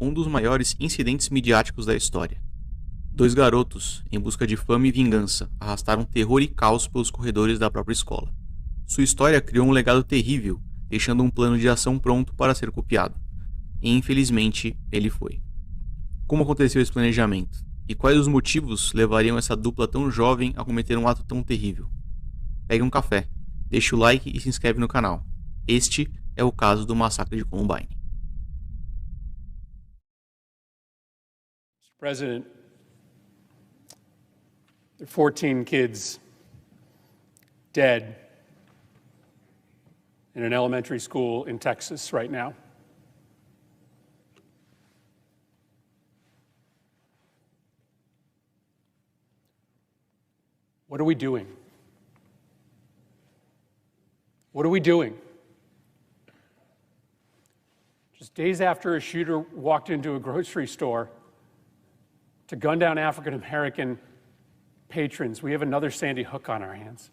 um dos maiores incidentes midiáticos da história. Dois garotos, em busca de fama e vingança, arrastaram terror e caos pelos corredores da própria escola. Sua história criou um legado terrível, deixando um plano de ação pronto para ser copiado. E infelizmente, ele foi. Como aconteceu esse planejamento? E quais os motivos levariam essa dupla tão jovem a cometer um ato tão terrível? Pegue um café, deixe o like e se inscreve no canal. Este é o caso do massacre de Columbine. Mr. President, there are 14 kids dead in an elementary school in Texas right now. What are we doing? What are we doing? Just days after a shooter walked into a grocery store to gun down African American patrons, we have another Sandy Hook on our hands.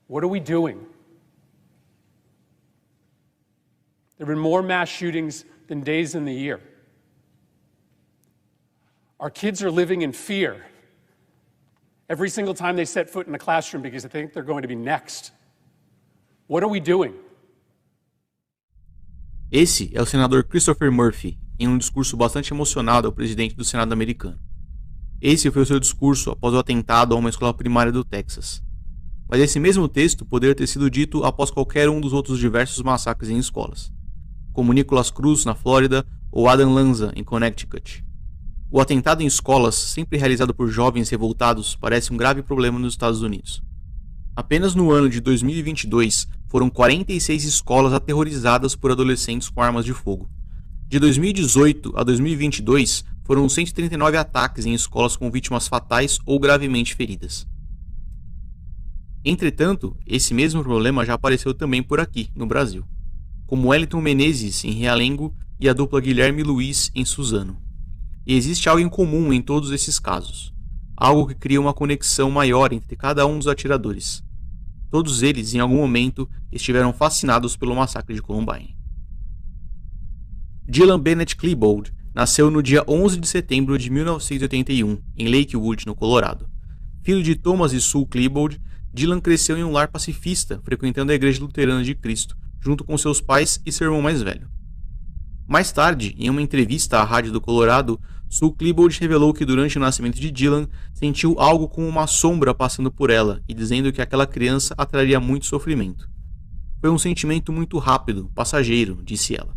What are we doing? There have been more mass shootings than days in the year. Our kids are living in fear every single time they set foot in a classroom because they think they're going to be next. What are we doing? Esse é o senador Christopher Murphy, em um discurso bastante emocionado ao presidente do Senado americano. Esse foi o seu discurso após o atentado a uma escola primária do Texas. Mas esse mesmo texto poderia ter sido dito após qualquer um dos outros diversos massacres em escolas, como Nicholas Cruz, na Flórida, ou Adam Lanza, em Connecticut. O atentado em escolas, sempre realizado por jovens revoltados, parece um grave problema nos Estados Unidos. Apenas no ano de 2022, foram 46 escolas aterrorizadas por adolescentes com armas de fogo. De 2018 a 2022, foram 139 ataques em escolas com vítimas fatais ou gravemente feridas. Entretanto, esse mesmo problema já apareceu também por aqui, no Brasil, como Wellington Menezes, em Realengo, e a dupla Guilherme Luiz, em Suzano. E existe algo em comum em todos esses casos, algo que cria uma conexão maior entre cada um dos atiradores. Todos eles, em algum momento, estiveram fascinados pelo massacre de Columbine. Dylan Bennett Klebold nasceu no dia 11 de setembro de 1981, em Lakewood, no Colorado. Filho de Thomas e Sue Klebold, Dylan cresceu em um lar pacifista, frequentando a Igreja Luterana de Cristo, junto com seus pais e seu irmão mais velho. Mais tarde, em uma entrevista à Rádio do Colorado, Sue Klebold revelou que durante o nascimento de Dylan, sentiu algo como uma sombra passando por ela e dizendo que aquela criança atraria muito sofrimento. Foi um sentimento muito rápido, passageiro, disse ela.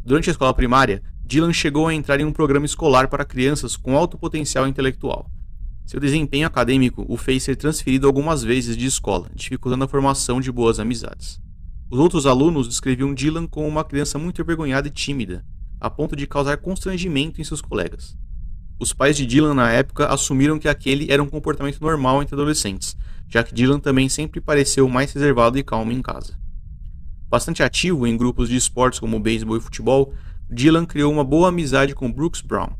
Durante a escola primária, Dylan chegou a entrar em um programa escolar para crianças com alto potencial intelectual. Seu desempenho acadêmico o fez ser transferido algumas vezes de escola, dificultando a formação de boas amizades. Os outros alunos descreviam Dylan como uma criança muito envergonhada e tímida, a ponto de causar constrangimento em seus colegas. Os pais de Dylan na época assumiram que aquele era um comportamento normal entre adolescentes, já que Dylan também sempre pareceu mais reservado e calmo em casa. Bastante ativo em grupos de esportes como beisebol e futebol, Dylan criou uma boa amizade com Brooks Brown.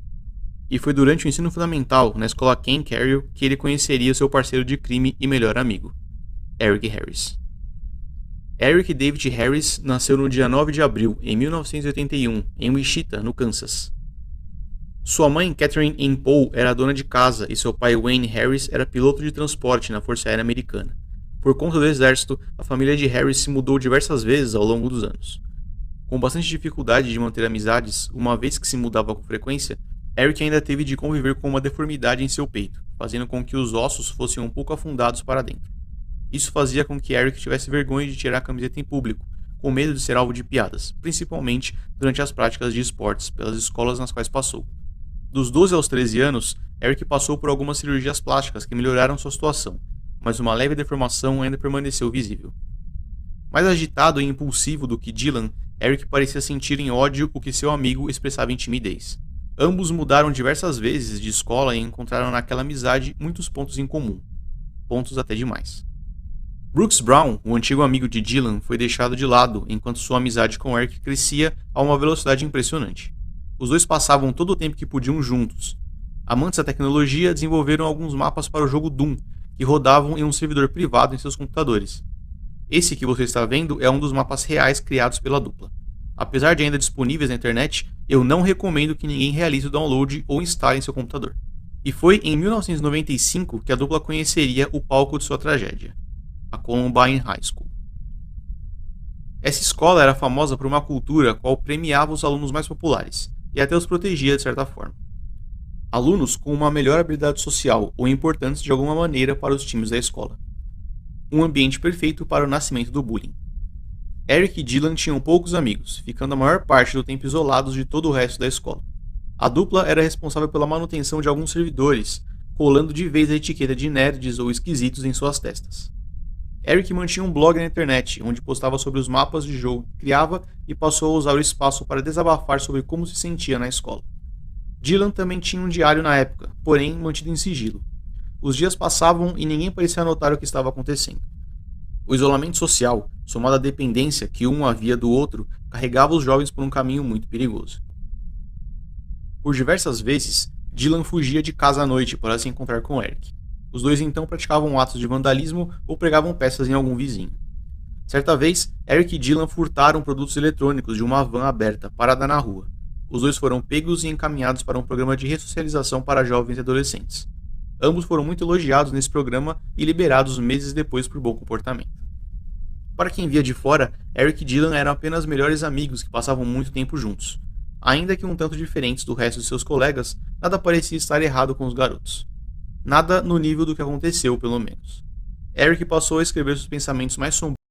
E foi durante o ensino fundamental, na escola Ken Carroll, que ele conheceria seu parceiro de crime e melhor amigo, Eric Harris. Eric David Harris nasceu no dia 9 de abril, em 1981, em Wichita, no Kansas. Sua mãe, Catherine Ann Poe, era dona de casa e seu pai, Wayne Harris, era piloto de transporte na Força Aérea Americana. Por conta do exército, a família de Harris se mudou diversas vezes ao longo dos anos. Com bastante dificuldade de manter amizades, uma vez que se mudava com frequência, Eric ainda teve de conviver com uma deformidade em seu peito, fazendo com que os ossos fossem um pouco afundados para dentro. Isso fazia com que Eric tivesse vergonha de tirar a camiseta em público, com medo de ser alvo de piadas, principalmente durante as práticas de esportes pelas escolas nas quais passou. Dos 12 aos 13 anos, Eric passou por algumas cirurgias plásticas que melhoraram sua situação, mas uma leve deformação ainda permaneceu visível. Mais agitado e impulsivo do que Dylan, Eric parecia sentir em ódio o que seu amigo expressava em timidez. Ambos mudaram diversas vezes de escola e encontraram naquela amizade muitos pontos em comum. Pontos até demais. Brooks Brown, o antigo amigo de Dylan, foi deixado de lado enquanto sua amizade com Eric crescia a uma velocidade impressionante. Os dois passavam todo o tempo que podiam juntos. Amantes da tecnologia desenvolveram alguns mapas para o jogo Doom, que rodavam em um servidor privado em seus computadores. Esse que você está vendo é um dos mapas reais criados pela dupla. Apesar de ainda disponíveis na internet, eu não recomendo que ninguém realize o download ou instale em seu computador. E foi em 1995 que a dupla conheceria o palco de sua tragédia, a Columbine High School. Essa escola era famosa por uma cultura qual premiava os alunos mais populares e até os protegia de certa forma. Alunos com uma melhor habilidade social ou importantes de alguma maneira para os times da escola. Um ambiente perfeito para o nascimento do bullying. Eric e Dylan tinham poucos amigos, ficando a maior parte do tempo isolados de todo o resto da escola. A dupla era responsável pela manutenção de alguns servidores, colando de vez a etiqueta de nerds ou esquisitos em suas testas. Eric mantinha um blog na internet, onde postava sobre os mapas de jogo que criava e passou a usar o espaço para desabafar sobre como se sentia na escola. Dylan também tinha um diário na época, porém mantido em sigilo. Os dias passavam e ninguém parecia notar o que estava acontecendo. O isolamento social, somado à dependência que um havia do outro, carregava os jovens por um caminho muito perigoso. Por diversas vezes, Dylan fugia de casa à noite para se encontrar com Eric. Os dois então praticavam atos de vandalismo ou pregavam peças em algum vizinho. Certa vez, Eric e Dylan furtaram produtos eletrônicos de uma van aberta parada na rua. Os dois foram pegos e encaminhados para um programa de ressocialização para jovens e adolescentes. Ambos foram muito elogiados nesse programa e liberados meses depois por bom comportamento. Para quem via de fora, Eric e Dylan eram apenas melhores amigos que passavam muito tempo juntos. Ainda que um tanto diferentes do resto de seus colegas, nada parecia estar errado com os garotos. Nada no nível do que aconteceu, pelo menos. Eric passou a escrever seus pensamentos mais sombrios